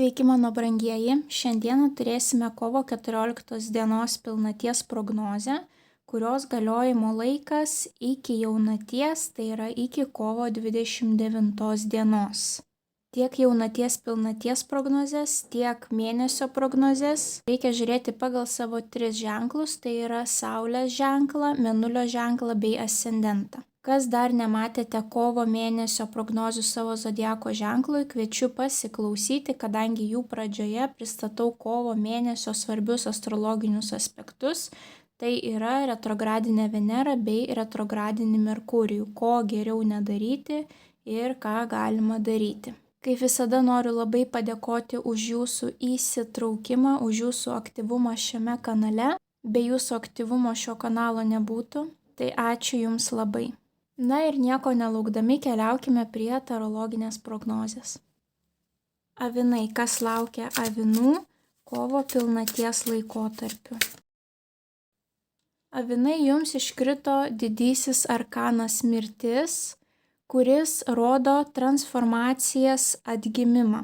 Sveiki mano brangieji, šiandieną turėsime kovo 14 dienos pilnaties prognozę, kurios galiojimo laikas iki jaunaties, tai yra iki kovo 29 dienos. Tiek jaunaties pilnaties prognozes, tiek mėnesio prognozes reikia žiūrėti pagal savo 3 ženklus, tai yra Saulės ženklą, Mėnulio ženklą bei ascendentą. Kas dar nematėte kovo mėnesio prognozių savo zodiako ženklui, kviečiu pasiklausyti, kadangi jų pradžioje pristatau kovo mėnesio svarbius astrologinius aspektus. Tai yra retrogradinė Venera bei retrogradinį Merkurijų, ko geriau nedaryti ir ką galima daryti. Kaip visada noriu labai padėkoti už jūsų įsitraukimą, už jūsų aktyvumą šiame kanale. Be jūsų aktyvumo šio kanalo nebūtų, tai ačiū jums labai. Na ir nieko nelaukdami keliaukime prie tarologinės prognozės. Avinai, kas laukia avinų kovo pilnaties laikotarpiu? Avinai, jums iškrito didysis arkanas mirtis, kuris rodo transformacijas, atgimimą.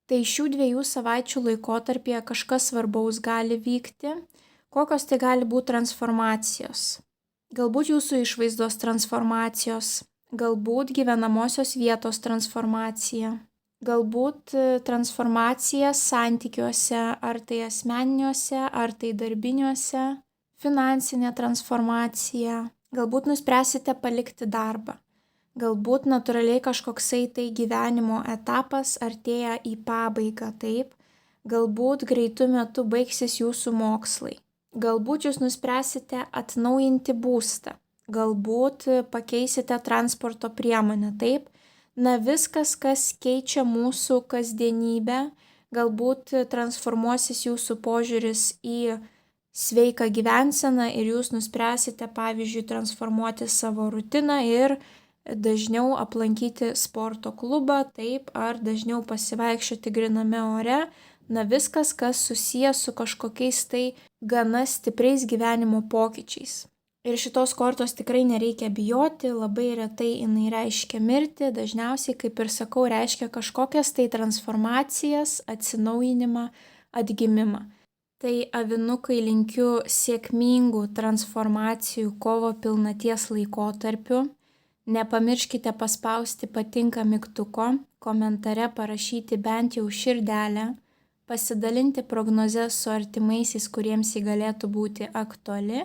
Tai šių 2 savaičių laikotarpyje kažkas svarbaus gali vykti. Kokios tai gali būti transformacijos? Galbūt jūsų išvaizdos transformacijos, galbūt gyvenamosios vietos transformacija, galbūt transformacija santykiuose, ar tai asmeniniuose, ar tai darbiniuose, finansinė transformacija, galbūt nuspręsite palikti darbą. Galbūt natūraliai kažkoksai tai gyvenimo etapas artėja į pabaigą, taip. Galbūt greitu metu baigsis jūsų mokslai. Galbūt jūs nuspręsite atnaujinti būstą. Galbūt pakeisite transporto priemonę, taip. Na viskas, kas keičia mūsų kasdienybę, galbūt transformuosis jūsų požiūris į sveiką gyvenseną ir jūs nuspręsite, pavyzdžiui, transformuoti savo rutiną ir dažniau aplankyti sporto klubą, taip, ar dažniau pasivaikščioti gryname ore. Na viskas, kas susijęs su kažkokiais tai gana stipriais gyvenimo pokyčiais. Ir šitos kortos tikrai nereikia bijoti, labai retai jinai reiškia mirtį, dažniausiai, kaip ir sakau, reiškia kažkokias tai transformacijas, atsinaujinimą, atgimimą. Tai avinukai linkiu sėkmingų transformacijų kovo pilnaties laikotarpiu. Nepamirškite paspausti patinka mygtuko, komentare parašyti bent jau širdelę, pasidalinti prognozes su artimaisiais, kuriems ji galėtų būti aktuali.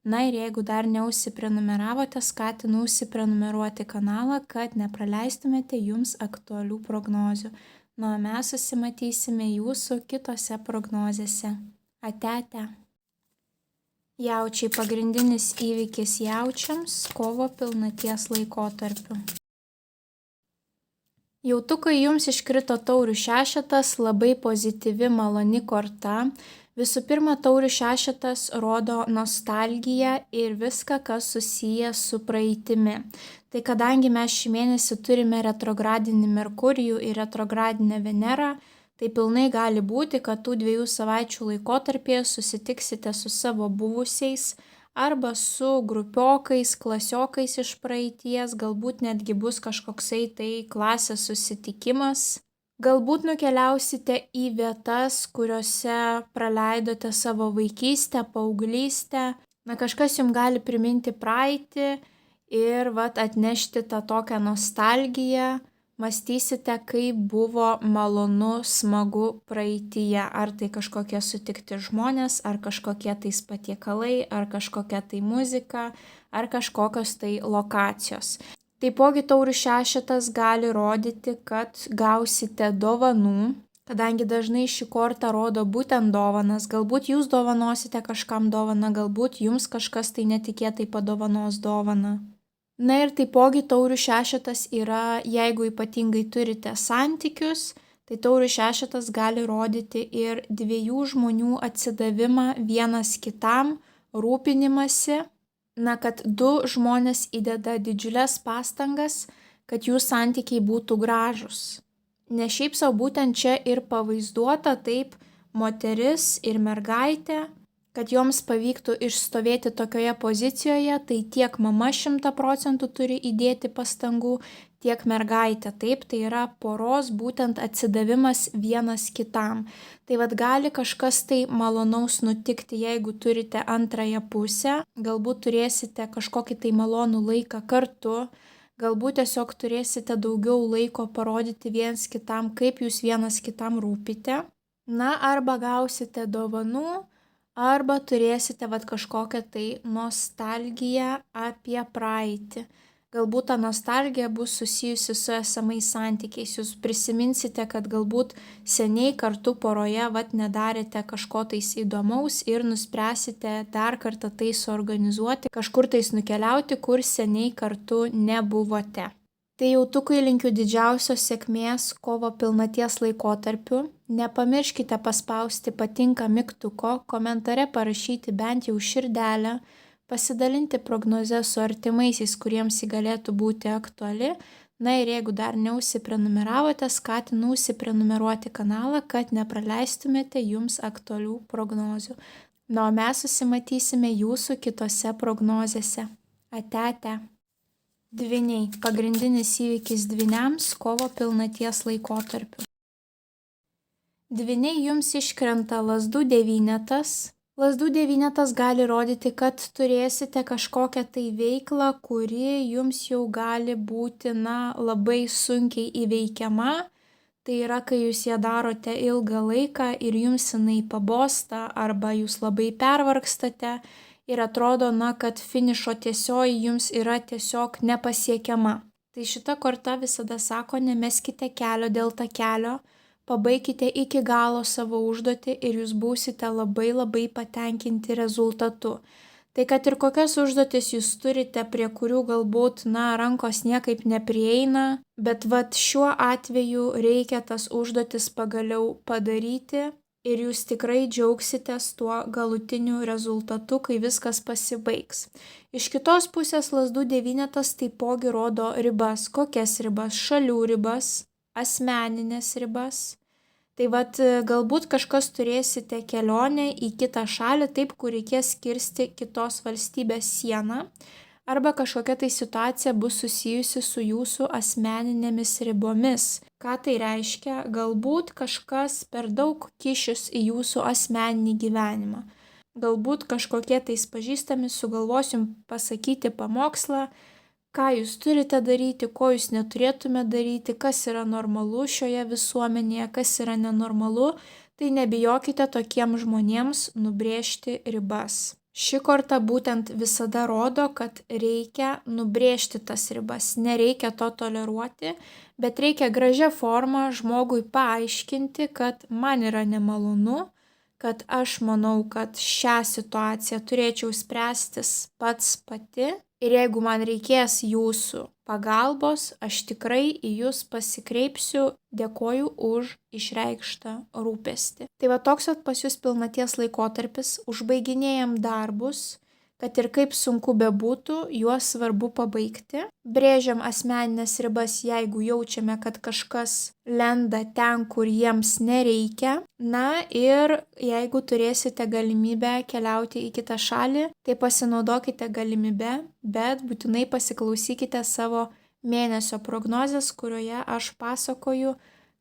Na ir jeigu dar neužsiprenumeravote, skatinu užsiprenumeruoti kanalą, kad nepraleistumėte jums aktualių prognozių. Na, o mes susimatysime jūsų kitose prognozėse. Ate. Jaučiai, pagrindinis įvykis jaučiams kovo pilnaties laikotarpiu. Jautukai, jums iškrito taurių šešetas, labai pozityvi, maloni korta. Visų pirma, taurių šešetas rodo nostalgiją ir viską, kas susiję su praeitimi. Tai kadangi mes šį mėnesį turime retrogradinį Merkurijų ir retrogradinę Venerą, tai pilnai gali būti, kad tų 2 savaičių laikotarpyje susitiksite su savo buvusiais arba su grupiokais, klasiokais iš praeities, galbūt netgi bus kažkoksai tai klasės susitikimas. Galbūt nukeliausite į vietas, kuriuose praleidote savo vaikystę, paauglystę. Na, kažkas jums gali priminti praeitį ir atnešti tą tokią nostalgiją. Mąstysite, kaip buvo malonu, smagu praeityje, ar tai kažkokie sutikti žmonės, ar kažkokie tais patiekalai, ar kažkokia tai muzika, ar kažkokios tai lokacijos. Taipogi taurių šešetas gali rodyti, kad gausite dovanų, kadangi dažnai ši korta rodo būtent dovanas. Galbūt jūs dovanosite kažkam dovaną, galbūt jums kažkas tai netikėtai padovanos dovaną. Na ir taipogi taurių šešetas yra, jeigu ypatingai turite santykius, tai taurių šešetas gali rodyti ir 2 žmonių atsidavimą vienas kitam, rūpinimąsi. Na, kad 2 žmonės įdeda didžiulės pastangas, kad jų santykiai būtų gražus. Ne šiaip savo būtent čia ir pavaizduota taip moteris ir mergaitė, kad joms pavyktų išstovėti tokioje pozicijoje, tai tiek mama 100% turi įdėti pastangų, tiek mergaitė. Taip, tai yra poros būtent atsidavimas vienas kitam. Tai vad gali kažkas tai malonaus nutikti, jeigu turite antrąją pusę, galbūt turėsite kažkokį tai malonų laiką kartu, galbūt tiesiog turėsite daugiau laiko parodyti viens kitam, kaip jūs vienas kitam rūpite. Na, arba gausite dovanų, arba turėsite kažkokią tai nostalgiją apie praeitį. Galbūt ta nostalgija bus susijusi su esamais santykiais. Jūs prisiminsite, kad galbūt seniai kartu poroje nedarėte kažko tais įdomaus ir nuspręsite dar kartą tai suorganizuoti, kažkur tais nukeliauti, kur seniai kartu nebuvote. Tai jautukai linkiu didžiausios sėkmės kovo pilnaties laikotarpiu. Nepamirškite paspausti patinka mygtuko, komentare parašyti bent jau širdelę, pasidalinti prognozę su artimaisiais, kuriems ji galėtų būti aktuali. Na ir jeigu dar neužsiprenumeravote, skatinu užsiprenumeruoti kanalą, kad nepraleistumėte jums aktualių prognozių. Na, o mes susimatysime jūsų kitose prognozėse. Ate. Dvyniai. Pagrindinis įvykis dvyniams kovo pilnaties laikotarpiu. Dvyniai jums iškrenta lazdų devynetas. Lazdų devynetas gali rodyti, kad turėsite kažkokią tai veiklą, kuri jums jau gali būti labai sunkiai įveikiama. Tai yra, kai jūs ją darote ilgą laiką ir jums jinai pabosta arba jūs labai pervargstate ir atrodo, kad finišo tiesioji jums yra tiesiog nepasiekiama. Tai šita korta visada sako, nemeskite kelio dėl takelio, pabaikite iki galo savo užduotį ir jūs būsite labai patenkinti rezultatu. Tai kad ir kokias užduotis jūs turite, prie kurių galbūt, rankos niekaip neprieina, bet šiuo atveju reikia tas užduotis pagaliau padaryti ir jūs tikrai džiaugsitės tuo galutiniu rezultatu, kai viskas pasibaigs. Iš kitos pusės lazdų devynetas taipogi rodo ribas. Kokias ribas? Šalių ribas, asmeninės ribas. Tai galbūt kažkas turėsite kelionę į kitą šalį, taip, kur reikės kirsti kitos valstybės sieną, arba kažkokia tai situacija bus susijusi su jūsų asmeninėmis ribomis. Ką tai reiškia? Galbūt kažkas per daug kišis į jūsų asmeninį gyvenimą. Galbūt kažkokie tais pažįstami sugalvos jums pasakyti pamokslą, ką jūs turite daryti, ko jūs neturėtume daryti, kas yra normalu šioje visuomenėje, kas yra nenormalu, tai nebijokite tokiems žmonėms nubrėžti ribas. Ši korta būtent visada rodo, kad reikia nubrėžti tas ribas, nereikia to toleruoti, bet reikia gražią formą žmogui paaiškinti, kad man yra nemalonu, kad aš manau, kad šią situaciją turėčiau spręstis pati. Ir jeigu man reikės jūsų pagalbos, aš tikrai į jūs pasikreipsiu, dėkoju už išreikštą rūpestį. Tai toks pas jūs pilnaties laikotarpis, užbaiginėjam darbus, kad ir kaip sunku bebūtų, juos svarbu pabaigti. Brėžiam asmeninės ribas, jeigu jaučiame, kad kažkas lenda ten, kur jiems nereikia. Na ir jeigu turėsite galimybę keliauti į kitą šalį, tai pasinaudokite galimybę, bet būtinai pasiklausykite savo mėnesio prognozės, kurioje aš pasakoju,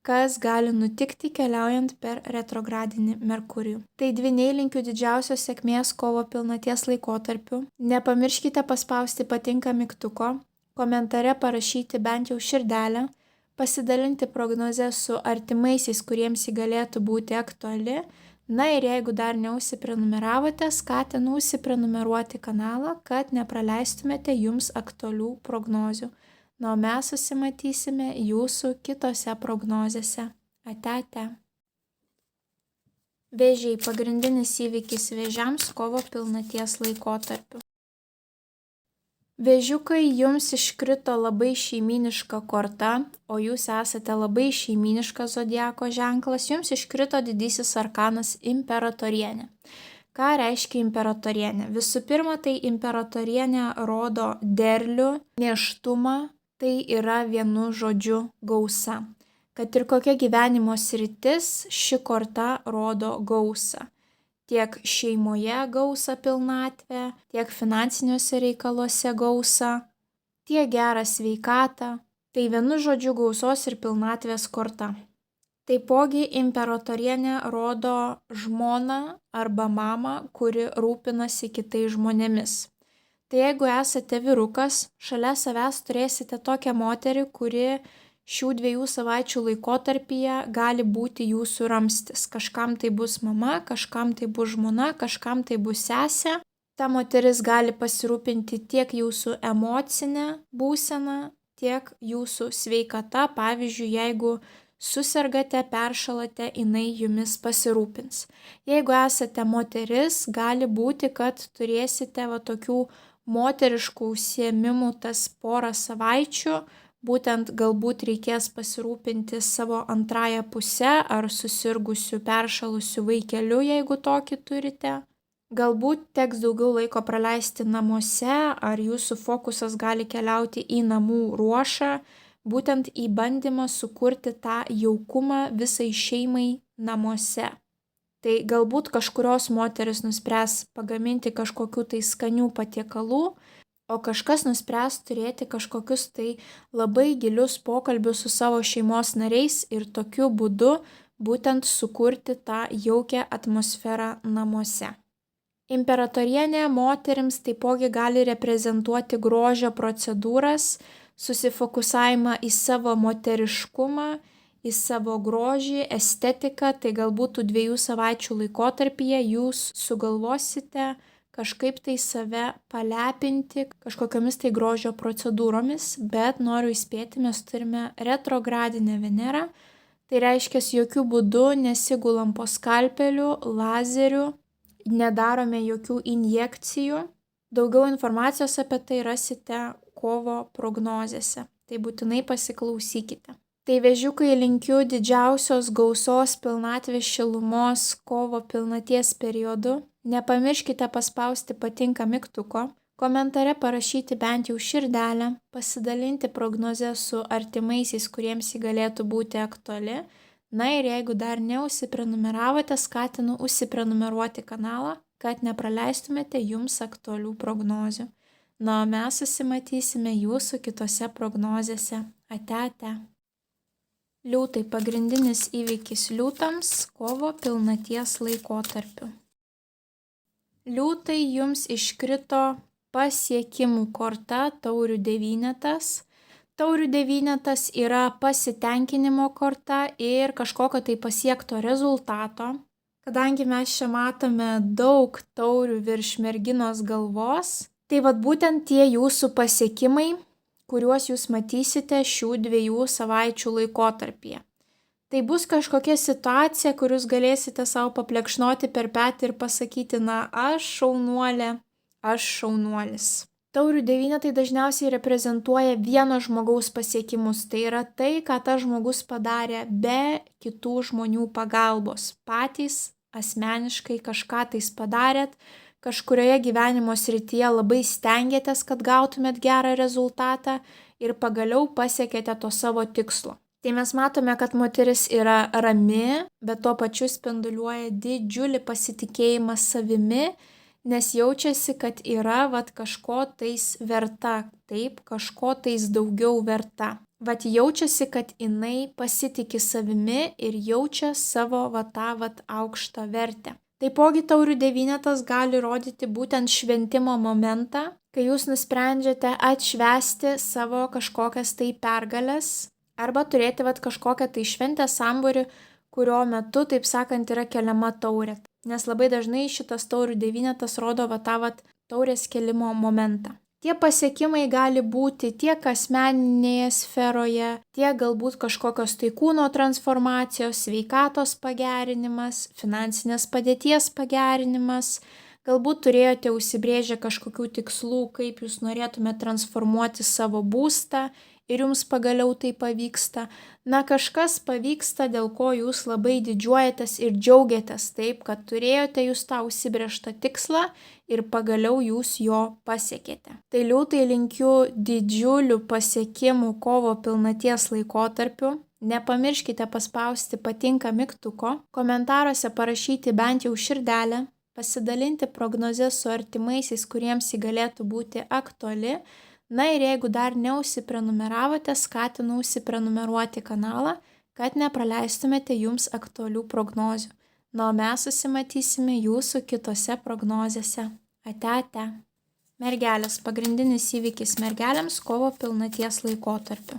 kas gali nutikti keliaujant per retrogradinį Merkurijų. Tai dvyniai linkiu didžiausios sėkmės kovo pilnaties laikotarpiu. Nepamirškite paspausti patinka mygtuko, komentare parašyti bent jau širdelę, pasidalinti prognozę su artimaisiais, kuriems ji galėtų būti aktuali. Na ir jeigu dar neužsiprenumeravote, skatinu užsiprenumeruoti kanalą, kad nepraleistumėte jums aktualių prognozių. Na, o mes susimatysime jūsų kitose prognozėse. Ate. Vėžiai. Pagrindinis įvykis vėžiams kovo pilnaties laikotarpiu. Vėžiukai, jums iškrito labai šeimyniška korta, o jūs esate labai šeimyniškas zodiako ženklas, jums iškrito didysis arkanas imperatorienė. Ką reiškia imperatorienė? Visų pirma, tai imperatorienė rodo derlių, nėštumą. Tai yra vienu žodžiu gausa. Kad ir kokia gyvenimo sritis, ši korta rodo gausą. Tiek šeimoje gausa pilnatvė, tiek finansiniuose reikaluose gausa, tiek gerą sveikatą. Tai vienu žodžiu gausos ir pilnatvės korta. Taipogi imperatorienė rodo žmoną arba mamą, kuri rūpinasi kitais žmonėmis. Tai jeigu esate vyrukas, šalia savęs turėsite tokią moterį, kuri šių 2 savaičių laikotarpyje gali būti jūsų ramstis. Kažkam tai bus mama, kažkam tai bus žmona, kažkam tai bus sesė. Ta moteris gali pasirūpinti tiek jūsų emocinę būseną, tiek jūsų sveikata. Pavyzdžiui, jeigu susirgate, peršalate, jinai jumis pasirūpins. Jeigu esate moteris, gali būti, kad turėsite tokių moteriškų užsiėmimų tas porą savaičių, būtent galbūt reikės pasirūpinti savo antrąją pusę ar susirgusiu peršalusiu vaikeliu, jeigu tokį turite. Galbūt teks daugiau laiko praleisti namuose, ar jūsų fokusas gali keliauti į namų ruošą, būtent į bandymą sukurti tą jaukumą visai šeimai namuose. Tai galbūt kažkurios moteris nuspręs pagaminti kažkokių tai skanių patiekalų, o kažkas nuspręs turėti kažkokius tai labai gilius pokalbius su savo šeimos nariais ir tokiu būdu būtent sukurti tą jaukią atmosferą namuose. Imperatorienė moterims taipogi gali reprezentuoti grožio procedūras, susifokusavimą į savo moteriškumą, į savo grožį, estetiką, tai galbūt tų 2 savaičių laikotarpyje jūs sugalvosite kažkaip tai save palepinti kažkokiamis tai grožio procedūromis, bet noriu įspėti, mes turime retrogradinę Venerą, tai reiškia, jokių būdų nesigulam po skalpeliu, lazeriu, nedarome jokių injekcijų. Daugiau informacijos apie tai rasite kovo prognozėse, tai būtinai pasiklausykite. Tai vėžiukai, linkiu didžiausios gausos, pilnatvės, šilumos kovo pilnaties periodu. Nepamirškite paspausti patinka mygtuko, komentare parašyti bent jau širdelę, pasidalinti prognozę su artimaisiais, kuriems ji galėtų būti aktuali. Na ir jeigu dar neužsiprenumeravote, skatinu užsiprenumeruoti kanalą, kad nepraleistumėte jums aktualių prognozių. Na, o mes susimatysime jūsų kitose prognozėse. Ate. Liūtai, pagrindinis įvykis liūtams kovo pilnaties laikotarpiu. Liūtai, jums iškrito pasiekimų korta, taurių 9. Taurių 9 yra pasitenkinimo korta ir kažkokio tai pasiekto rezultato. Kadangi mes čia matome daug taurių virš merginos galvos, tai būtent tie jūsų pasiekimai, kuriuos jūs matysite šių 2 savaičių laikotarpyje. Tai bus kažkokia situacija, kur jūs galėsite savo paplekšnoti per petį ir pasakyti, na, aš šaunuolė, aš šaunuolis. Taurių 9 dažniausiai reprezentuoja vieno žmogaus pasiekimus. Tai yra tai, ką tas žmogus padarė be kitų žmonių pagalbos. Patys asmeniškai kažką tais padarėt, kažkurioje gyvenimo srityje labai stengiatės, kad gautumėt gerą rezultatą ir pagaliau pasiekėte to savo tikslo. Tai mes matome, kad moteris yra rami, bet tuo pačiu spinduliuoja didžiulį pasitikėjimą savimi, nes jaučiasi, kad yra kažko tais verta, taip, kažko tais daugiau verta. Jaučiasi, kad jinai pasitiki savimi ir jaučia savo tą aukštą vertę. Taipogi taurių 9 gali rodyti būtent šventimo momentą, kai jūs nusprendžiate atšvęsti savo kažkokias tai pergales arba turėti kažkokią tai šventę sambūrį, kurio metu, taip sakant, yra keliama taurė. Nes labai dažnai šitas taurių 9 rodo tą taurės kelimo momentą. Tie pasiekimai gali būti tiek asmeninėje sferoje, tiek galbūt kažkokios tai kūno transformacijos, sveikatos pagerinimas, finansinės padėties pagerinimas. Galbūt turėjote užsibrėžę kažkokių tikslų, kaip jūs norėtumėte transformuoti savo būstą ir jums pagaliau tai pavyksta. Na, kažkas pavyksta, dėl ko jūs labai didžiuojatės ir džiaugiatės taip, kad turėjote jūs tą užsibrėžtą tikslą ir pagaliau jūs jo pasiekėte. Tai liūtai, linkiu didžiulių pasiekimų kovo pilnaties laikotarpiu. Nepamirškite paspausti patinka mygtuko, komentaruose parašyti bent jau širdelę, pasidalinti prognozes su artimaisiais, kuriems ji galėtų būti aktuali. Na ir jeigu dar neužsiprenumeravote, skatinu užsiprenumeruoti kanalą, kad nepraleistumėte jums aktualių prognozių. Na, o mes susimatysime jūsų kitose prognozėse. Ate, ate. Mergelės. Pagrindinis įvykis mergelėms kovo pilnaties laikotarpiu.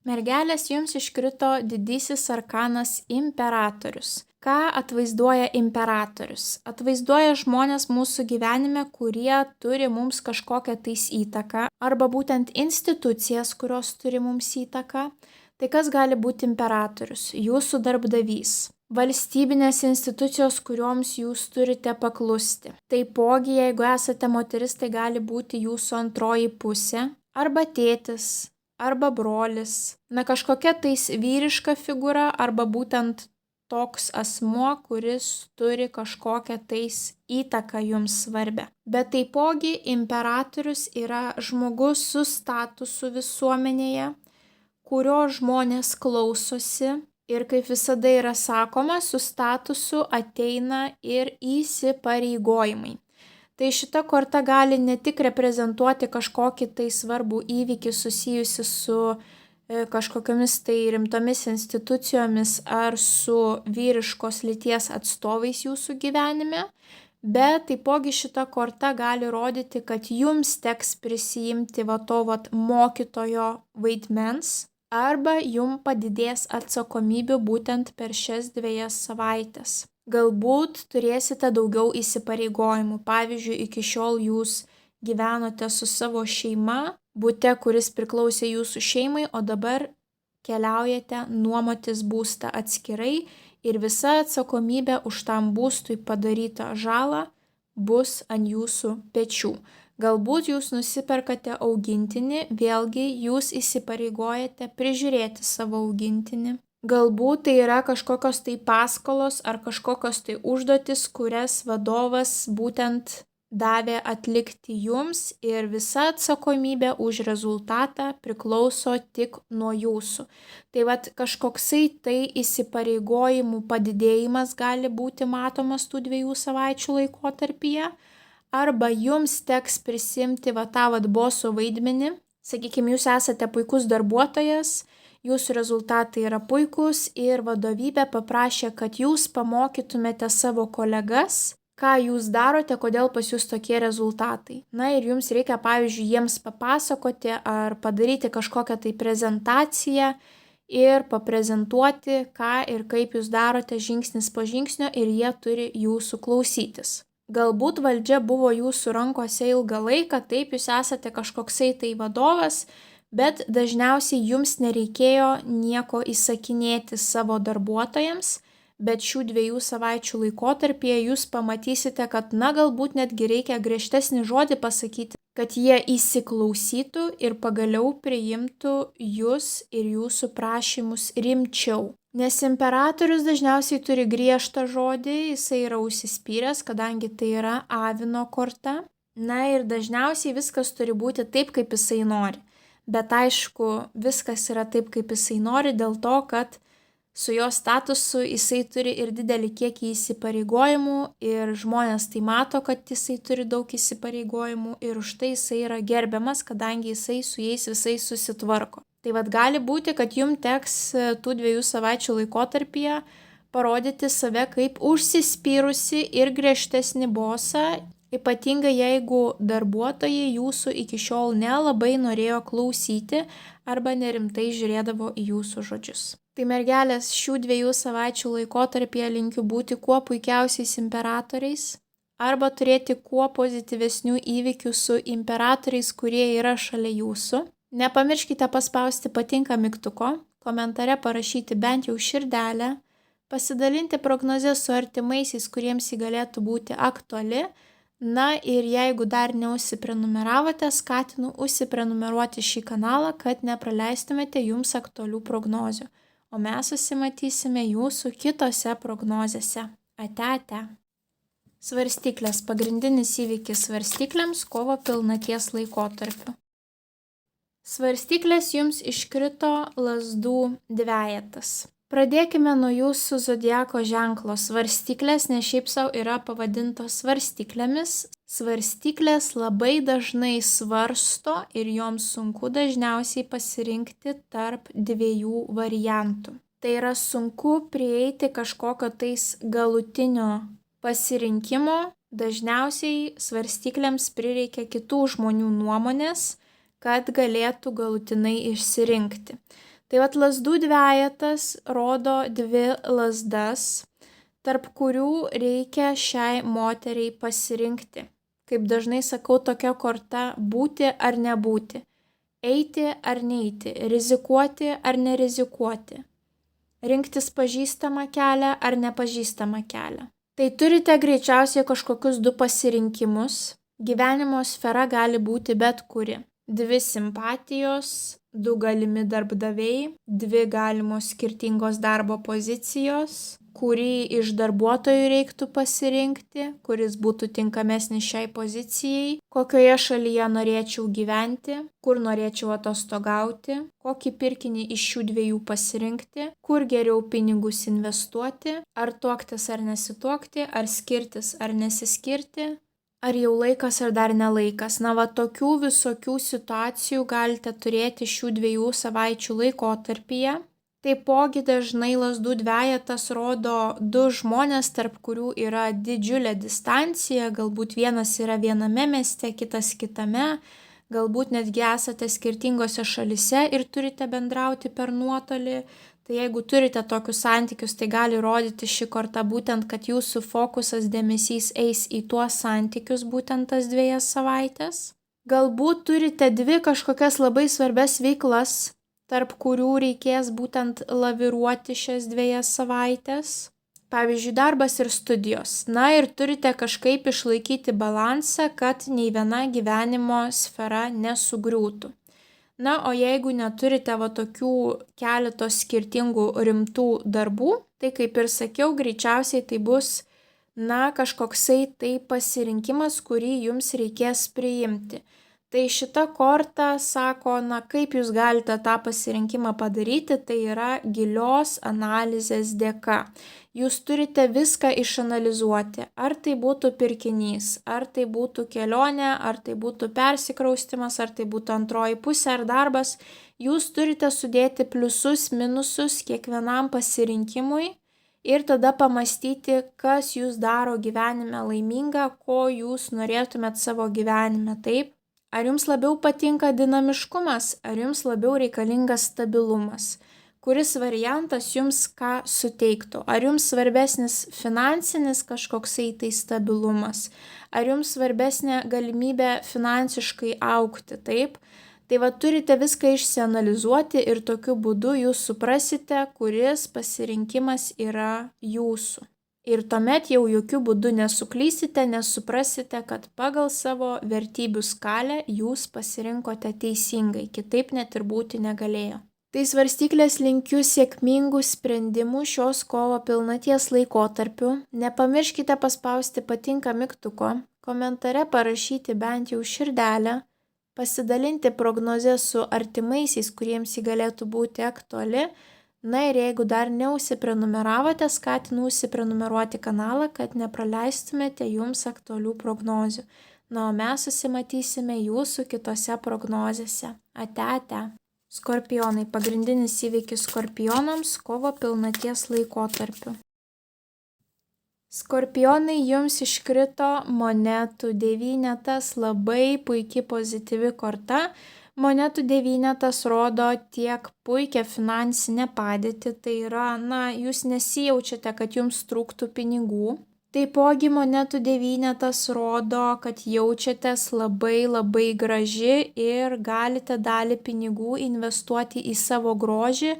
Mergelės jums iškrito didysis arkanas imperatorius. Ką atvaizduoja imperatorius? Atvaizduoja žmonės mūsų gyvenime, kurie turi mums kažkokią tais įtaką, arba būtent institucijas, kurios turi mums įtaką. Tai kas gali būti imperatorius? Jūsų darbdavys. Valstybinės institucijos, kurioms jūs turite paklusti. Taipogi, jeigu esate moteris, tai gali būti jūsų antroji pusė, arba tėtis, arba brolis. Na, kažkokia tais vyriška figūra, arba būtent toks asmuo, kuris turi kažkokią tais įtaką jums svarbę. Bet taipogi imperatorius yra žmogus su statusu visuomenėje, kurio žmonės klausosi ir, kaip visada yra sakoma, su statusu ateina ir įsipareigojimai. Tai šita korta gali ne tik reprezentuoti kažkokį tai svarbų įvykį susijusi su kažkokiamis tai rimtomis institucijomis ar su vyriškos lyties atstovais jūsų gyvenime, bet taipogi šita korta gali rodyti, kad jums teks prisijimti mokytojo vaidmens, arba jum padidės atsakomybių būtent per šias 2 savaites. Galbūt turėsite daugiau įsipareigojimų. Pavyzdžiui, iki šiol jūs gyvenote su savo šeima, bute, kuris priklausė jūsų šeimai, o dabar keliaujate nuomotis būstą atskirai ir visa atsakomybė už tam būstui padarytą žalą bus ant jūsų pečių. Galbūt jūs nusiperkate augintinį, vėlgi jūs įsipareigojate prižiūrėti savo augintinį. Galbūt tai yra kažkokios tai paskolos ar kažkokios tai užduotis, kurias vadovas būtent davė atlikti jums ir visa atsakomybė už rezultatą priklauso tik nuo jūsų. Tai vat kažkoksai tai įsipareigojimų padidėjimas gali būti matomas tų 2 savaičių laikotarpyje. Arba jums teks prisimti tą boso vaidmenį. Sakykime, jūs esate puikus darbuotojas, jūsų rezultatai yra puikus ir vadovybė paprašė, kad jūs pamokytumėte savo kolegas, ką jūs darote, kodėl pas jūs tokie rezultatai. Na ir jums reikia, pavyzdžiui, jiems papasakoti ar padaryti kažkokią tai prezentaciją ir paprezentuoti, ką ir kaip jūs darote žingsnis po žingsnio ir jie turi jūsų klausytis. Galbūt valdžia buvo jūsų rankose ilgą laiką, taip jūs esate kažkoksai tai vadovas, bet dažniausiai jums nereikėjo nieko įsakinėti savo darbuotojams, bet šių 2 savaičių laikotarpyje jūs pamatysite, kad galbūt netgi reikia griežtesnį žodį pasakyti, kad jie įsiklausytų ir pagaliau priimtų jūs ir jūsų prašymus rimčiau. Nes imperatorius dažniausiai turi griežtą žodį, jisai yra užsispyręs, kadangi tai yra avino korta. Na ir dažniausiai viskas turi būti taip, kaip jisai nori. Bet aišku, viskas yra taip, kaip jisai nori, dėl to, kad su jo statusu jisai turi ir didelį kiekį įsipareigojimų ir žmonės tai mato, kad jisai turi daug įsipareigojimų ir už tai jisai yra gerbiamas, kadangi jisai su jais visais susitvarko. Tai gali būti, kad jums teks tų 2 savaičių laikotarpyje parodyti save kaip užsispyrusi ir griežtesnį bosą, ypatingai jeigu darbuotojai jūsų iki šiol nelabai norėjo klausyti arba nerimtai žiūrėdavo į jūsų žodžius. Tai mergelės, šių 2 savaičių laikotarpyje linkiu būti kuo puikiausiais imperatoriais arba turėti kuo pozityvesnių įvykių su imperatoriais, kurie yra šalia jūsų. Nepamirškite paspausti patinka mygtuko, komentare parašyti bent jau širdelę, pasidalinti prognozę su artimaisiais, kuriems ji galėtų būti aktuali. Na ir jeigu dar neužsiprenumeravote, skatinu užsiprenumeruoti šį kanalą, kad nepraleistumėte jums aktualių prognozių. O mes susimatysime jūsų kitose prognozėse. Ate, ate. Svarstyklės. Pagrindinis įvykis svarstyklėms kovo pilnaties laikotarpiu. Svarstyklės jums iškrito lazdų 2. Pradėkime nuo jūsų zodiako ženklo svarstyklės, nes šiaip sau yra pavadintos svarstyklėmis. Svarstyklės labai dažnai svarsto ir joms sunku dažniausiai pasirinkti tarp dviejų variantų. Tai yra sunku prieiti kažkokio tais galutinio pasirinkimo. Dažniausiai svarstyklėms prireikia kitų žmonių nuomonės, kad galėtų galutinai išsirinkti. Tai vat lazdų dvejetas rodo dvi lazdas, tarp kurių reikia šiai moteriai pasirinkti. Kaip dažnai sakau, tokia korta būti ar nebūti, eiti ar neiti, rizikuoti ar nerizikuoti, rinktis pažįstamą kelią ar nepažįstamą kelią. Tai turite greičiausiai kažkokius du pasirinkimus. Gyvenimo sfera gali būti bet kuri. Dvi simpatijos, du galimi darbdaviai, dvi galimos skirtingos darbo pozicijos, kurį iš darbuotojų reiktų pasirinkti, kuris būtų tinkamesnis šiai pozicijai, kokioje šalyje norėčiau gyventi, kur norėčiau atostogauti, kokį pirkinį iš šių dviejų pasirinkti, kur geriau pinigus investuoti, ar tuoktis ar nesituokti, ar skirtis ar nesiskirti, ar jau laikas ar dar nelaikas. Na va, tokių visokių situacijų galite turėti šių 2 savaičių laikotarpyje. Taipogi dažnai lazdų dvejetas rodo du žmonės, tarp kurių yra didžiulė distancija, galbūt vienas yra viename mieste, kitas kitame, galbūt netgi esate skirtingose šalise ir turite bendrauti per nuotolį. Tai jeigu turite tokius santykius, tai gali rodyti ši korta būtent, kad jūsų fokusas dėmesys eis į tuos santykius būtent tas 2 savaitės. Galbūt turite 2 kažkokias labai svarbias veiklas, tarp kurių reikės būtent laviruoti šias 2 savaitės. Pavyzdžiui, darbas ir studijos. Na ir turite kažkaip išlaikyti balansą, kad nei viena gyvenimo sfera nesugriūtų. Na, o jeigu neturite va tokių keletos skirtingų rimtų darbų, tai kaip ir sakiau, greičiausiai tai bus, kažkoksai tai pasirinkimas, kurį jums reikės priimti. Tai šita korta sako, kaip jūs galite tą pasirinkimą padaryti, tai yra gilios analizės dėka. Jūs turite viską išanalizuoti, ar tai būtų pirkinys, ar tai būtų kelionė, ar tai būtų persikraustimas, ar tai būtų antroji pusė ar darbas. Jūs turite sudėti pliusus, minusus kiekvienam pasirinkimui ir tada pamastyti, kas jūs daro gyvenime laimingą, ko jūs norėtumėt savo gyvenime, taip? Ar jums labiau patinka dinamiškumas, ar jums labiau reikalingas stabilumas? Kuris variantas jums ką suteiktų? Ar jums svarbesnis finansinis kažkoksai tai stabilumas? Ar jums svarbesnė galimybė finansiškai augti, taip? Tai va turite viską išsianalizuoti ir tokiu būdu jūs suprasite, kuris pasirinkimas yra jūsų. Ir tuomet jau jokių būdų nesuklysite, nes suprasite, kad pagal savo vertybių skalę jūs pasirinkote teisingai, kitaip net ir būti negalėjo. Tai svarstyklės linkiu sėkmingų sprendimų šios kovo pilnaties laikotarpiu. Nepamirškite paspausti patinka mygtuko, komentare parašyti bent jau širdelę, pasidalinti prognozę su artimaisiais, kuriems ji galėtų būti aktuali. Na ir jeigu dar neužsiprenumeravote, skatinu užsiprenumeruoti kanalą, kad nepraleistumėte jums aktualių prognozių. Na, o mes susimatysime jūsų kitose prognozėse. Ate. Skorpionai. Pagrindinis įvykis skorpionams kovo pilnaties laikotarpiu. Skorpionai, jums iškrito monetų devynetas, labai puikiai pozityvi korta. Monetų devynetas rodo tiek puikią finansinę padėtį, tai yra, jūs nesijaučiate, kad jums trūktų pinigų. Taipogi monetų devynetas rodo, kad jaučiatės labai graži ir galite dalį pinigų investuoti į savo grožį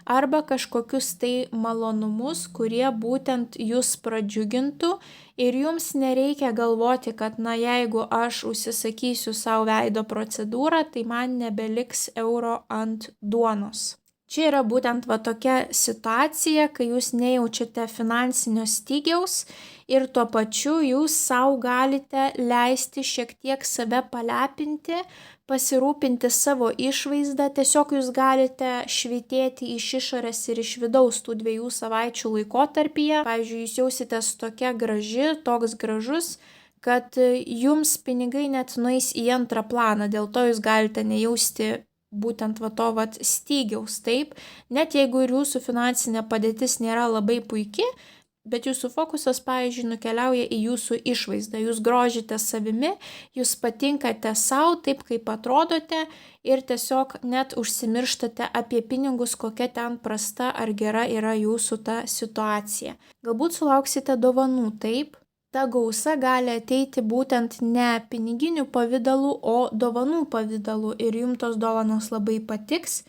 arba kažkokius tai malonumus, kurie būtent jūs pradžiugintų ir jums nereikia galvoti, kad jeigu aš užsisakysiu savo veido procedūrą, tai man nebeliks euro ant duonos. Čia yra būtent tokia situacija, kai jūs nejaučiate finansinio stygiaus ir tuo pačiu jūs savo galite leisti šiek tiek save palepinti, pasirūpinti savo išvaizdą, tiesiog jūs galite švytėti iš išorės ir iš vidaus tų 2 savaičių laikotarpyje. Pavyzdžiui, jūs jausitės tokia graži, toks gražus, kad jums pinigai net nueis į antrą planą, dėl to jūs galite nejausti būtent stygiaus, taip, net jeigu ir jūsų finansinė padėtis nėra labai puiki, bet jūsų fokusas, pavyzdžiui, nukeliauja į jūsų išvaizdą, jūs grožite savimi, jūs patinkate savo taip, kaip atrodote ir tiesiog net užsimirštate apie pinigus, kokia ten prasta ar gera yra jūsų ta situacija. Galbūt sulauksite dovanų, taip. Ta gausa gali ateiti būtent ne piniginiu pavidalu, o dovanų pavidalu ir jums tos dovanos labai patiks.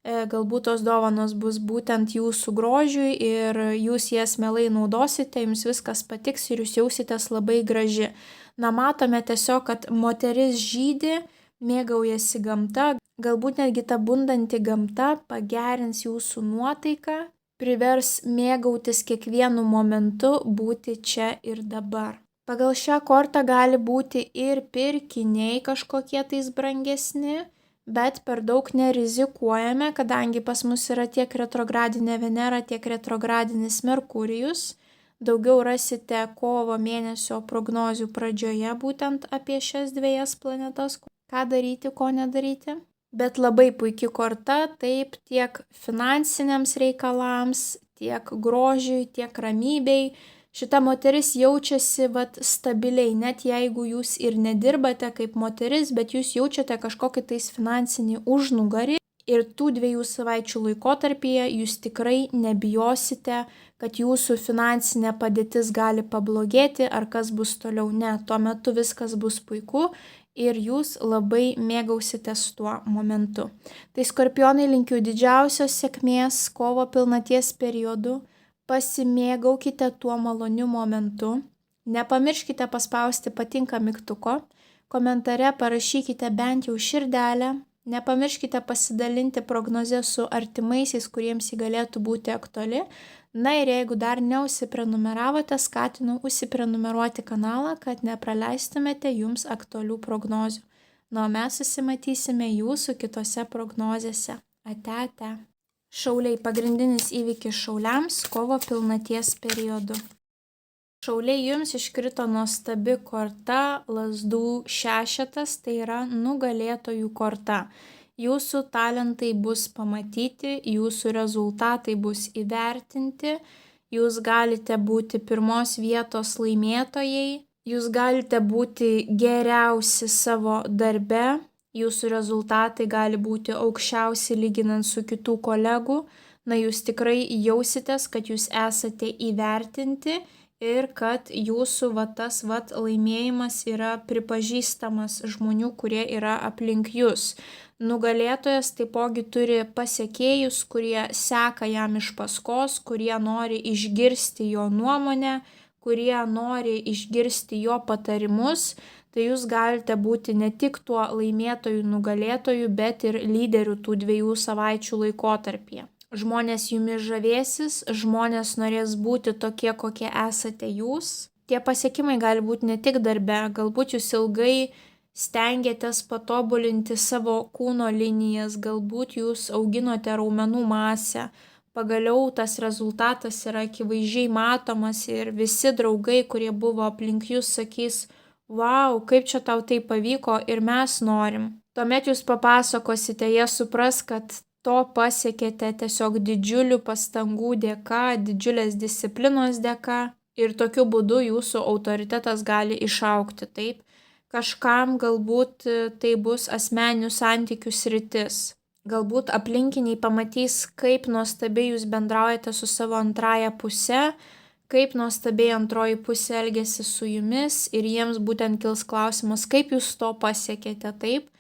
Galbūt tos dovanos bus būtent jūsų grožiui ir jūs jas mielai naudosite, jums viskas patiks ir jūs jausitės labai graži. Na, matome tiesiog, kad moteris žydi, mėgaujasi gamta, galbūt netgi ta bundanti gamta pagerins jūsų nuotaiką, privers mėgautis kiekvienu momentu, būti čia ir dabar. Pagal šią kortą gali būti ir pirkiniai kažkokie tais brangesni, bet per daug nerizikuojame, kadangi pas mus yra tiek retrogradinė Venera, tiek retrogradinis Merkurijus. Daugiau rasite kovo mėnesio prognozių pradžioje būtent apie šias dviejas planetas, ką daryti, ko nedaryti. Bet labai puikia korta, taip, tiek finansiniams reikalams, tiek grožiui, tiek ramybei. Šita moteris jaučiasi stabiliai, net jeigu jūs ir nedirbate kaip moteris, bet jūs jaučiate kažkokį tais finansinį užnugarį ir tų 2 savaičių laikotarpyje jūs tikrai nebijosite, kad jūsų finansinė padėtis gali pablogėti ar kas bus toliau. Ne, tuo metu viskas bus puiku ir jūs labai mėgausitės tuo momentu. Tai skorpionai, linkiu didžiausios sėkmės kovo pilnaties periodu. Pasimėgaukite tuo maloniu momentu. Nepamirškite paspausti patinka mygtuko. Komentare parašykite bent jau širdelę. Nepamirškite pasidalinti prognozę su artimaisiais, kuriems ji galėtų būti aktuali. Na ir jeigu dar neužsiprenumeravote, skatinu užsiprenumeruoti kanalą, kad nepraleistumėte jums aktualių prognozių. Na, o mes susimatysime jūsų kitose prognozėse. Ate. Šauliai, pagrindinis įvykis šauliams kovo pilnaties periodu. Šauliai, jums iškrito nuostabi korta, lazdų šešetas, tai yra nugalėtojų korta. Jūsų talentai bus pamatyti, jūsų rezultatai bus įvertinti, jūs galite būti pirmos vietos laimėtojai, jūs galite būti geriausi savo darbe, jūsų rezultatai gali būti aukščiausi lyginant su kitų kolegų, na jūs tikrai jausitės, kad jūs esate įvertinti ir kad jūsų tas laimėjimas yra pripažįstamas žmonių, kurie yra aplink jūs. Nugalėtojas taipogi turi pasekėjus, kurie seka jam iš paskos, kurie nori išgirsti jo nuomonę, kurie nori išgirsti jo patarimus. Tai jūs galite būti ne tik tuo laimėtojų nugalėtojų, bet ir lyderių tų 2 savaičių laikotarpyje. Žmonės jumis žavėsis, žmonės norės būti tokie, kokie esate jūs. Tie pasiekimai gali būti ne tik darbe, galbūt jūs ilgai stengiatės patobulinti savo kūno linijas, galbūt jūs auginote raumenų masę, pagaliau tas rezultatas yra akivaizdžiai matomas ir visi draugai, kurie buvo aplink jūs, sakys, vau, kaip čia tau tai pavyko ir mes norim. Tuomet jūs papasakosite, jie supras, kad to pasiekėte tiesiog didžiulių pastangų dėka, didžiulės disciplinos dėka ir tokiu būdu jūsų autoritetas gali išaugti, taip. Kažkam galbūt tai bus asmeninių santykių sritis. Galbūt aplinkiniai pamatys, kaip nuostabiai jūs bendraujate su savo antrąja puse, kaip nuostabiai antroji pusė elgėsi su jumis ir jiems būtent kils klausimas, kaip jūs to pasiekėte, taip.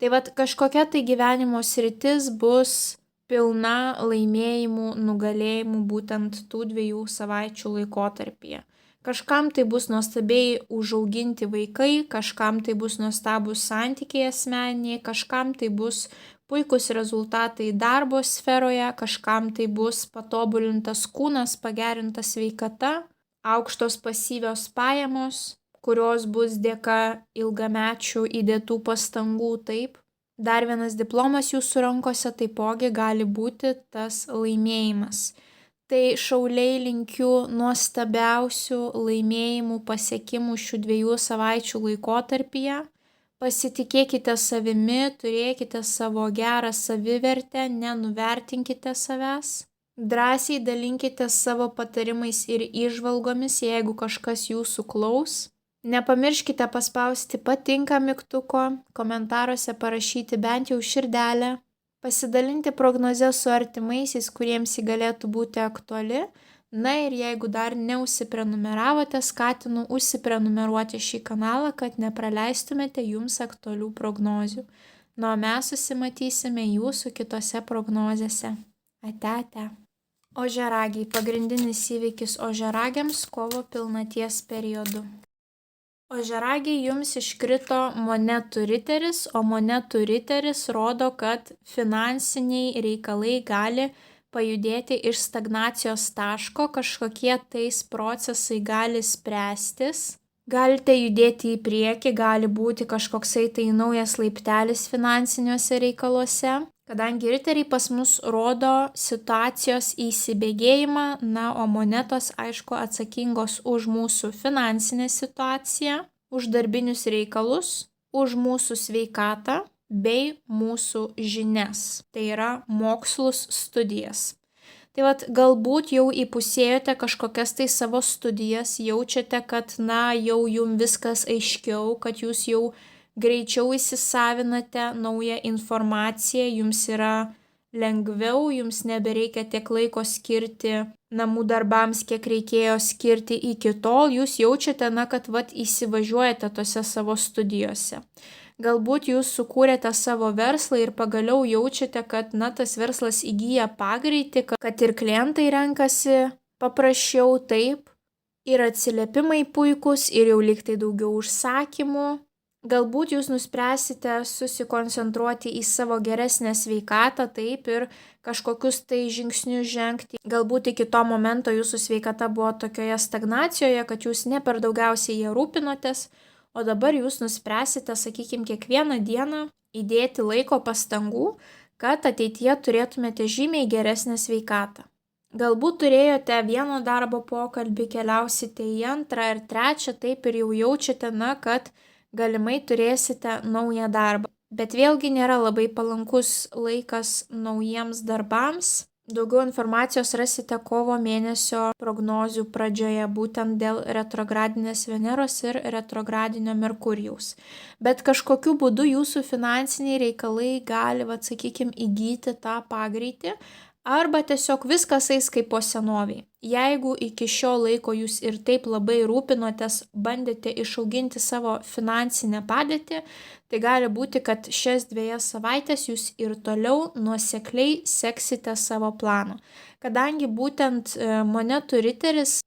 Tai kažkokia tai gyvenimo sritis bus pilna laimėjimų, nugalėjimų būtent tų 2 savaičių laikotarpyje. Kažkam tai bus nuostabiai užauginti vaikai, kažkam tai bus nuostabus santykiai asmeniniai, kažkam tai bus puikus rezultatai darbo sferoje, kažkam tai bus patobulintas kūnas, pagerinta sveikata, aukštos pasyvios pajamos, kurios bus dėka ilgamečių įdėtų pastangų, taip. Dar vienas diplomas jūsų rankose taipogi gali būti tas laimėjimas. Tai šauliai linkiu nuostabiausių laimėjimų, pasiekimų šių 2 savaičių laikotarpyje. Pasitikėkite savimi, turėkite savo gerą savivertę, nenuvertinkite savęs. Drąsiai dalinkite savo patarimais ir įžvalgomis, jeigu kažkas jūsų klaus. Nepamirškite paspausti patinka mygtuko, komentaruose parašyti bent jau širdelę, pasidalinti prognozę su artimaisiais, kuriems ji galėtų būti aktuali. Na ir jeigu dar neužsiprenumeravote, skatinu užsiprenumeruoti šį kanalą, kad nepraleistumėte jums aktualių prognozių. Na, o mes susimatysime jūsų kitose prognozėse. Ate. Ožiaragiai. Pagrindinis įvykis ožiaragiams kovo pilnaties periodu. Ožiaragiai jums iškrito monetų riteris, o monetų riteris rodo, kad finansiniai reikalai gali pajudėti iš stagnacijos taško, kažkokie tais procesai gali spręstis. Galite judėti į priekį, gali būti kažkoksai tai naujas laiptelis finansiniuose reikaluose. Kadangi riteriai pas mus rodo situacijos įsibėgėjimą, na, o monetos, aišku, atsakingos už mūsų finansinę situaciją, už darbinius reikalus, už mūsų sveikatą bei mūsų žinias, tai yra mokslus, studijas. Tai vat galbūt jau įpusėjote kažkokias tai savo studijas, jaučiate, kad, na, jau jums viskas aiškiau, kad jūs jau greičiau įsisavinate naują informaciją, jums yra lengviau, jums nebereikia tiek laiko skirti namų darbams, kiek reikėjo skirti iki tol, jūs jaučiate, na, kad vat įsivažiuojate tose savo studijose. Galbūt jūs sukūrėte savo verslą ir pagaliau jaučiate, kad, na, tas verslas įgyja pagreitį, kad ir klientai renkasi paprasčiau, taip, ir atsiliepimai puikus, ir jau liktai daugiau užsakymų. Galbūt jūs nuspręsite susikoncentruoti į savo geresnę sveikatą, taip, ir kažkokius tai žingsnius žengti. Galbūt iki to momento jūsų sveikata buvo tokioje stagnacijoje, kad jūs ne per daugiausiai ją rūpinotės, o dabar jūs nuspręsite, sakykime, kiekvieną dieną įdėti laiko pastangų, kad ateityje turėtumėte žymiai geresnę sveikatą. Galbūt turėjote vieno darbo pokalbį, keliausite į 2 ir 3, taip, ir jau jaučiate, na, kad galimai turėsite naują darbą. Bet vėlgi nėra labai palankus laikas naujiems darbams. Daugiau informacijos rasite kovo mėnesio prognozių pradžioje, būtent dėl retrogradinės Veneros ir retrogradinio Merkurijaus. Bet kažkokiu būdu jūsų finansiniai reikalai gali, sakykime, įgyti tą pagreitį, arba tiesiog viskas eis kaip po senoviai. Jeigu iki šio laiko jūs ir taip labai rūpinotės, bandėte išauginti savo finansinę padėtį, tai gali būti, kad šias 2 savaitės jūs ir toliau nuosekliai seksite savo planą. Kadangi būtent monetų riteris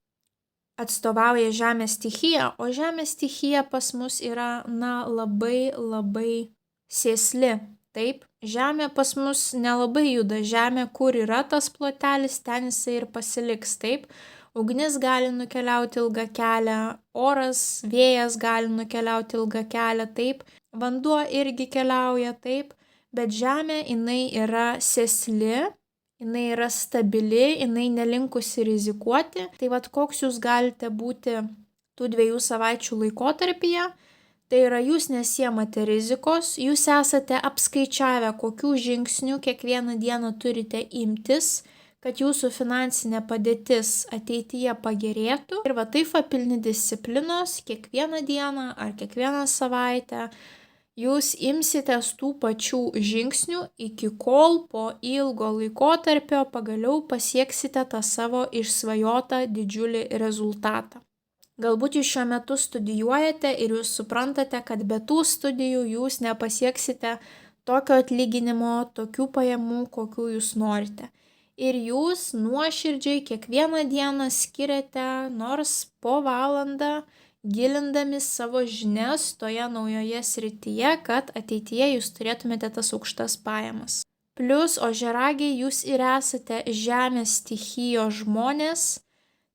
atstovauja žemės stichiją, o žemės stichija pas mus yra, na, labai sėsli. Taip, žemė pas mus nelabai juda, žemė, kur yra tas plotelis, ten jisai ir pasiliks, taip. Ugnis gali nukeliauti ilgą kelią, oras, vėjas gali nukeliauti ilgą kelią, taip. Vanduo irgi keliauja, taip, bet žemė, jinai yra sėsli, jinai yra stabili, jinai nelinkusi rizikuoti. Tai vat koks jūs galite būti tų 2 savaičių laikotarpyje. Tai yra, jūs nesiemate rizikos, jūs esate apskaičiavę, kokių žingsnių kiekvieną dieną turite imtis, kad jūsų finansinė padėtis ateityje pagerėtų. Ir va taip pilni disciplinos kiekvieną dieną ar kiekvieną savaitę jūs imsitės tų pačių žingsnių, iki kol po ilgo laikotarpio pagaliau pasieksite tą savo išsvajotą didžiulį rezultatą. Galbūt jūs šiuo metu studijuojate ir jūs suprantate, kad be tų studijų jūs nepasieksite tokio atlyginimo, tokių pajamų, kokių jūs norite. Ir jūs nuoširdžiai kiekvieną dieną skiriate nors po valandą, gilindami savo žinias toje naujoje srityje, kad ateityje jūs turėtumėte tas aukštas pajamas. Plius, ožiaragiai, jūs ir esate žemės stichijos žmonės.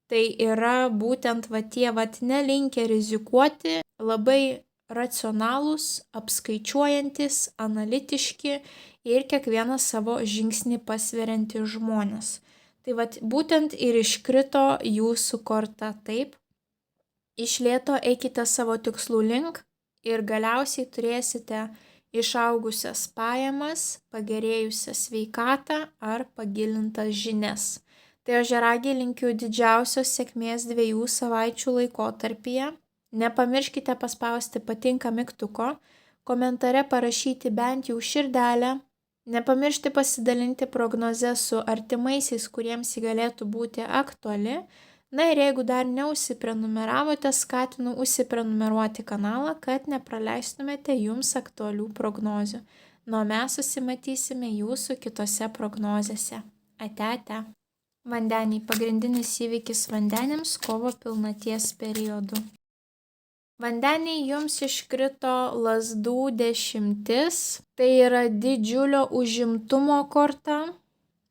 Tai yra būtent tie nelinkę rizikuoti, labai racionalūs, apskaičiuojantis, analitiški ir kiekvieną savo žingsnį pasveriantys žmonės. Tai vat būtent ir iškrito jūsų korta, taip. Iš lėto eikite savo tikslų link ir galiausiai turėsite išaugusias pajamas, pagerėjusią sveikatą ar pagilintas žinias. Tai ožiaragiai linkiu didžiausios sėkmės 2 savaičių laikotarpyje. Nepamirškite paspausti patinka mygtuko, komentare parašyti bent jau širdelę, nepamiršti pasidalinti prognoze su artimaisiais, kuriems ji galėtų būti aktuali. Na ir jeigu dar neužsiprenumeravote, skatinu užsiprenumeruoti kanalą, kad nepraleistumėte jums aktualių prognozių. Nu, mes susimatysime jūsų kitose prognozėse. Ate. Vandeniai. Pagrindinis įvykis vandeniams kovo pilnaties periodu. Vandeniai jums iškrito lazdų 10. Tai yra didžiulio užimtumo korta,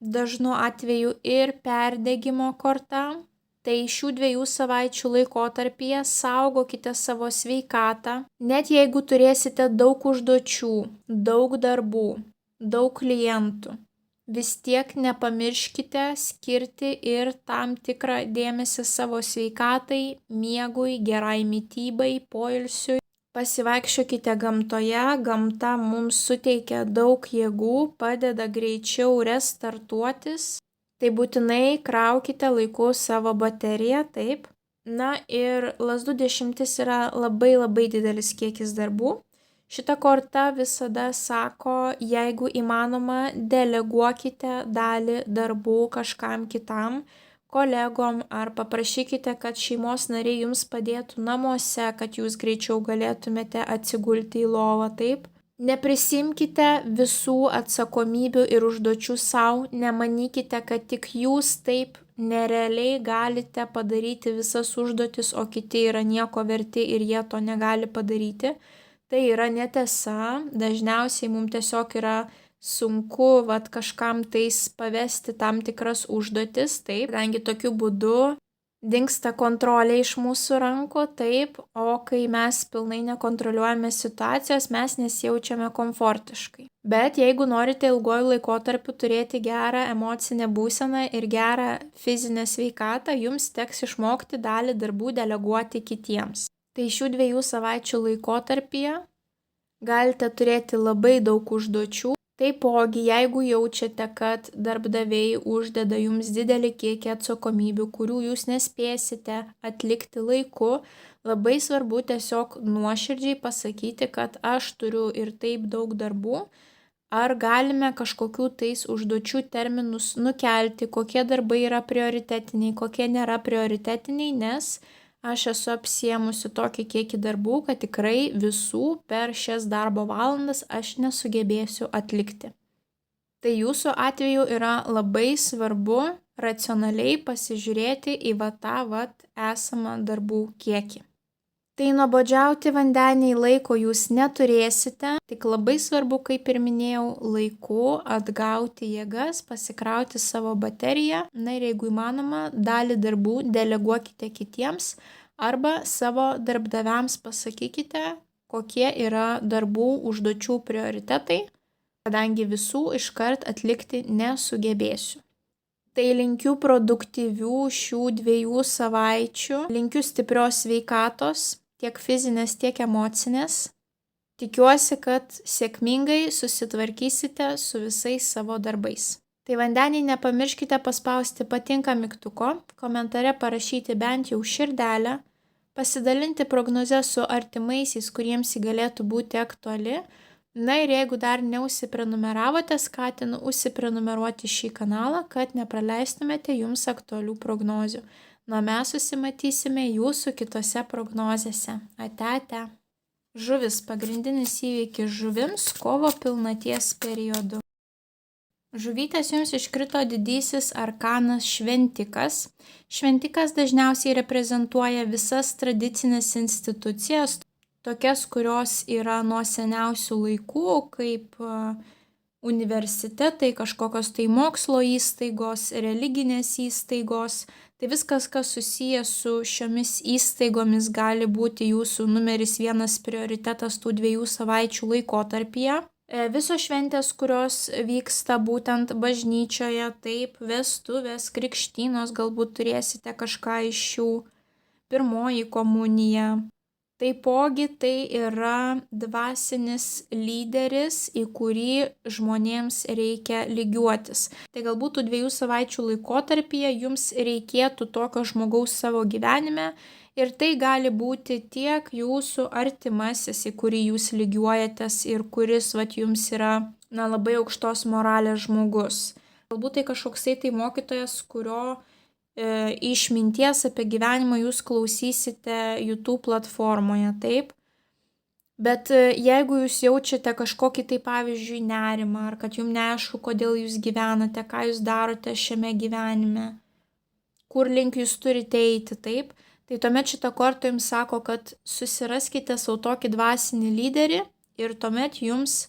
dažnu atveju ir perdegimo korta. Tai šių 2 savaičių laikotarpyje saugokite savo sveikatą, net jeigu turėsite daug užduočių, daug darbų, daug klientų. Vis tiek nepamirškite skirti ir tam tikrą dėmesį savo sveikatai, miegui, gerai mitybai, poilsiui. Pasivaikščiokite gamtoje, gamta mums suteikia daug jėgų, padeda greičiau restartuotis. Tai būtinai kraukite laiku savo bateriją, taip. Na ir lazdų 10 yra labai didelis kiekis darbų. Šita korta visada sako, jeigu įmanoma, deleguokite dalį darbų kažkam kitam, kolegom, ar paprašykite, kad šeimos nariai jums padėtų namuose, kad jūs greičiau galėtumėte atsigulti į lovą, taip. Neprisimkite visų atsakomybių ir užduočių savo, nemanykite, kad tik jūs taip nerealiai galite padaryti visas užduotis, o kiti yra nieko verti ir jie to negali padaryti. Tai yra netiesa, dažniausiai mums tiesiog yra sunku kažkam tais pavesti tam tikras užduotis, taip, kadangi tokiu būdu dingsta kontrolė iš mūsų rankų, taip, o kai mes pilnai nekontroliuojame situacijos, mes nesijaučiame komfortiškai. Bet jeigu norite ilguoju laikotarpiu turėti gerą emocinę būseną ir gerą fizinę sveikatą, jums teks išmokti dalį darbų deleguoti kitiems. Tai šių 2 savaičių laikotarpyje galite turėti labai daug užduočių. Taipogi, jeigu jaučiate, kad darbdaviai uždeda jums didelį kiekį atsakomybių, kurių jūs nespėsite atlikti laiku, labai svarbu tiesiog nuoširdžiai pasakyti, kad aš turiu ir taip daug darbų, ar galime kažkokių tais užduočių terminus nukelti, kokie darbai yra prioritetiniai, kokie nėra prioritetiniai, nes aš esu apsiėmusi tokį kiekį darbų, kad tikrai visų per šias darbo valandas aš nesugebėsiu atlikti. Tai jūsų atveju yra labai svarbu racionaliai pasižiūrėti į tą esamą darbų kiekį. Tai nuobodžiauti vandeniai laiko jūs neturėsite, tik labai svarbu, kaip ir minėjau, laiku atgauti jėgas, pasikrauti savo bateriją. Na ir jeigu įmanoma, dalį darbų deleguokite kitiems arba savo darbdaviams pasakykite, kokie yra darbų užduočių prioritetai, kadangi visų iškart atlikti nesugebėsiu. Tai linkiu produktyvių šių 2 savaičių, linkiu stiprios sveikatos, tiek fizinės, tiek emocinės. Tikiuosi, kad sėkmingai susitvarkysite su visais savo darbais. Tai vandeniai nepamirškite paspausti patinka mygtuko, komentare parašyti bent jau širdelę, pasidalinti prognoze su artimaisiais, kuriems ji galėtų būti aktuali. Na ir jeigu dar neužsiprenumeravote, skatinu užsiprenumeruoti šį kanalą, kad nepraleistumėte jums aktualių prognozių. Na, mes susimatysime jūsų kitose prognozėse. Ate. Žuvis. Pagrindinis įvykis žuvims kovo pilnaties periodu. Žuvytės jums iškrito didysis arkanas Šventikas. Šventikas dažniausiai reprezentuoja visas tradicinės institucijas, tokias, kurios yra nuo seniausių laikų, kaip universitetai, kažkokios tai mokslo įstaigos, religinės įstaigos. Tai viskas, kas susijęs su šiomis įstaigomis, gali būti jūsų numeris 1 prioritetas tų 2 savaičių laikotarpyje. Visos šventės, kurios vyksta būtent bažnyčioje, taip, vestuvės, krikštynos, galbūt turėsite kažką iš šių, pirmoji komunija. Taipogi tai yra dvasinis lyderis, į kurį žmonėms reikia lygiuotis. Tai galbūt tų 2 savaičių laikotarpyje jums reikėtų tokio žmogaus savo gyvenime ir tai gali būti tiek jūsų artimasis, į kurį jūs lygiuojatės ir kuris jums yra labai aukštos moralės žmogus. Galbūt tai kažkoksai tai mokytojas, kurio išminties apie gyvenimą jūs klausysite YouTube platformoje, taip? Bet jeigu jūs jaučiate kažkokį tai pavyzdžiui nerimą, ar kad jums neaišku, kodėl jūs gyvenate, ką jūs darote šiame gyvenime, kur link jūs turite eiti, taip? Tai tuomet šitą kortą jums sako, kad susiraskite savo tokį dvasinį lyderį ir tuomet jums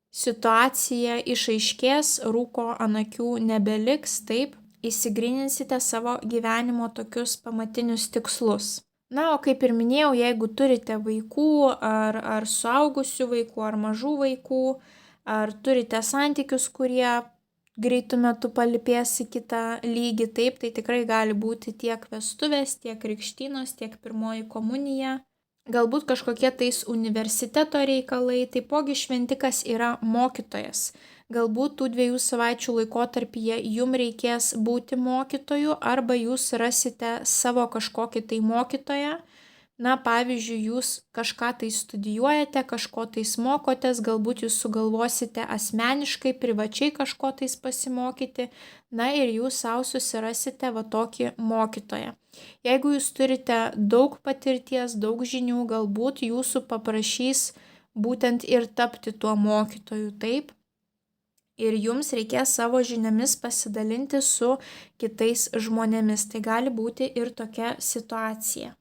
situacija išaiškės, rūko ant akių nebeliks, taip? Įsigryninsite savo gyvenimo tokius pamatinius tikslus. Na, o kaip ir minėjau, jeigu turite vaikų, ar suaugusių vaikų, ar mažų vaikų, ar turite santykius, kurie greitų metu palipės į kitą lygį, taip, tai tikrai gali būti tiek vestuvės, tiek krikštynos, tiek pirmoji komunija. Galbūt kažkokie tais universiteto reikalai, taipogi šventikas yra mokytojas. Galbūt tų 2 savaičių laikotarpyje jums reikės būti mokytoju arba jūs rasite savo kažkokį tai mokytoją. Na, pavyzdžiui, jūs kažką tai studijuojate, kažko tais mokotės, galbūt jūs sugalvosite asmeniškai, privačiai kažko tais pasimokyti, na ir jūs savo susirasite tokį mokytoją. Jeigu jūs turite daug patirties, daug žinių, galbūt jūsų paprašys būtent ir tapti tuo mokytoju, taip? Ir jums reikės savo žiniomis pasidalinti su kitais žmonėmis. Tai gali būti ir tokia situacija.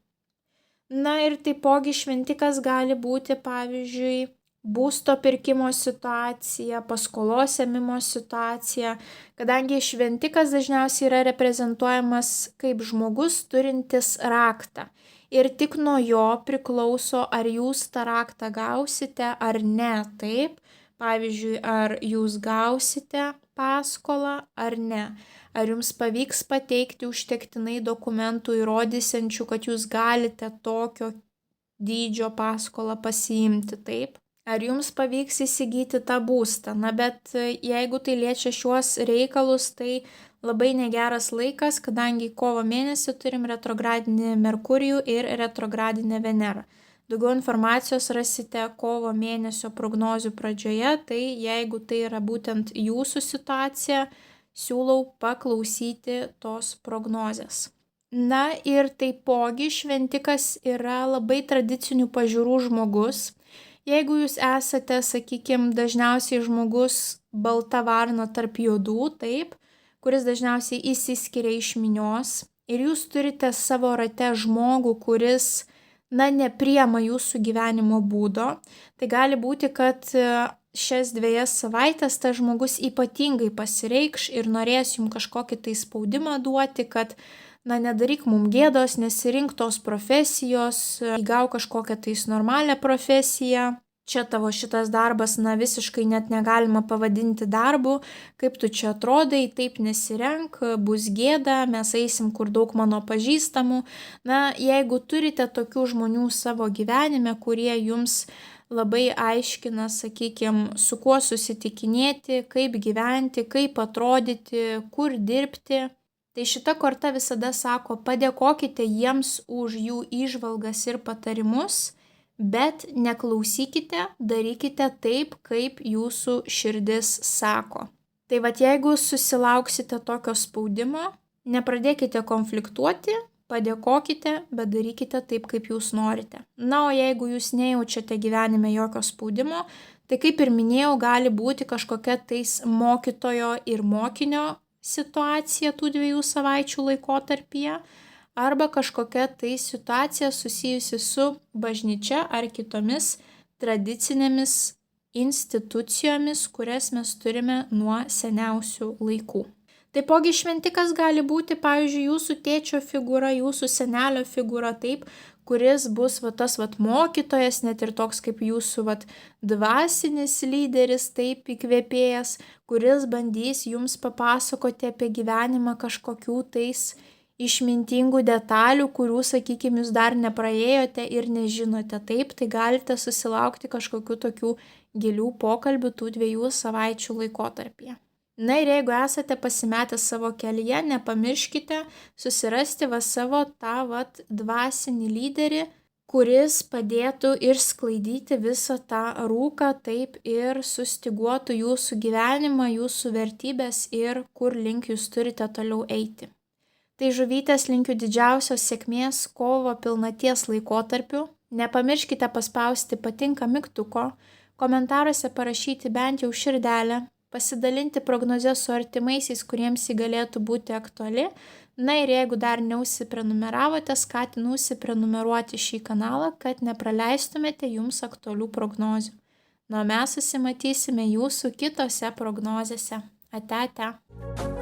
Na ir taipogi šventikas gali būti, pavyzdžiui, būsto pirkimo situacija, paskolos ėmimo situacija, kadangi šventikas dažniausiai yra reprezentuojamas kaip žmogus turintis raktą. Ir tik nuo jo priklauso, ar jūs tą raktą gausite ar ne, taip? Pavyzdžiui, ar jūs gausite paskolą ar ne. Ar jums pavyks pateikti užtektinai dokumentų įrodysiančių, kad jūs galite tokio dydžio paskolą pasiimti, taip? Ar jums pavyks įsigyti tą būstą? Na, bet jeigu tai liečia šiuos reikalus, tai labai negeras laikas, kadangi kovo mėnesį turim retrogradinį Merkurijų ir retrogradinę Venerą. Daugiau informacijos rasite kovo mėnesio prognozių pradžioje, tai jeigu tai yra būtent jūsų situacija, siūlau paklausyti tos prognozės. Na ir taipogi šventikas yra labai tradicinių pažiūrų žmogus. Jeigu jūs esate, sakykime, dažniausiai žmogus balta varna tarp juodų, taip, kuris dažniausiai išsiskiria iš minios ir jūs turite savo rate žmogų, kuris nepriema jūsų gyvenimo būdo, tai gali būti, kad šias 2 savaitės tas žmogus ypatingai pasireikš ir norės jums kažkokį tai spaudimą duoti, kad nedaryk mum gėdos, nesirink tos profesijos, įgau kažkokią tais normalią profesiją. Čia tavo šitas darbas, visiškai net negalima pavadinti darbu, kaip tu čia atrodai, taip nesirenk, bus gėda, mes eisim kur daug mano pažįstamų. Na, jeigu turite tokių žmonių savo gyvenime, kurie jums labai aiškina, sakykime, su kuo susitikinėti, kaip gyventi, kaip atrodyti, kur dirbti, tai šita korta visada sako, padėkokite jiems už jų įžvalgas ir patarimus, bet neklausykite, darykite taip, kaip jūsų širdis sako. Tai jeigu susilauksite tokio spaudimo, nepradėkite konfliktuoti, padėkokite, bet darykite taip, kaip jūs norite. Na, o jeigu jūs nejaučiate gyvenime jokio spaudimo, tai kaip ir minėjau, gali būti kažkokia tais mokytojo ir mokinio situacija tų 2 savaičių laikotarpyje, arba kažkokia tai situacija susijusi su bažnyčia ar kitomis tradicinėmis institucijomis, kurias mes turime nuo seniausių laikų. Taipogi šventikas gali būti, pavyzdžiui, jūsų tėčio figūra, jūsų senelio figūra, taip, kuris bus tas mokytojas, net ir toks kaip jūsų dvasinis lyderis, taip įkvėpėjas, kuris bandys jums papasakoti apie gyvenimą kažkokių tais išmintingų detalių, kurių, sakykime, jūs dar nepraėjote ir nežinote. Taip, tai galite susilaukti kažkokių tokių gilių pokalbių tų 2 savaičių laikotarpyje. Na ir jeigu esate pasimetę savo kelyje, nepamirškite susirasti savo tą dvasinį lyderį, kuris padėtų ir sklaidyti visą tą rūką, taip ir sustyguotų jūsų gyvenimą, jūsų vertybės ir kur link jūs turite toliau eiti. Tai žuvytės linkiu didžiausios sėkmės kovo pilnaties laikotarpiu. Nepamirškite paspausti patinka mygtuko, komentaruose parašyti bent jau širdelę, pasidalinti prognozę su artimaisiais, kuriems ji galėtų būti aktuali. Na ir jeigu dar neužsiprenumeravote, skatinu užsiprenumeruoti šį kanalą, kad nepraleistumėte jums aktualių prognozių. Na, mes susimatysime jūsų kitose prognozėse. Ate, ate.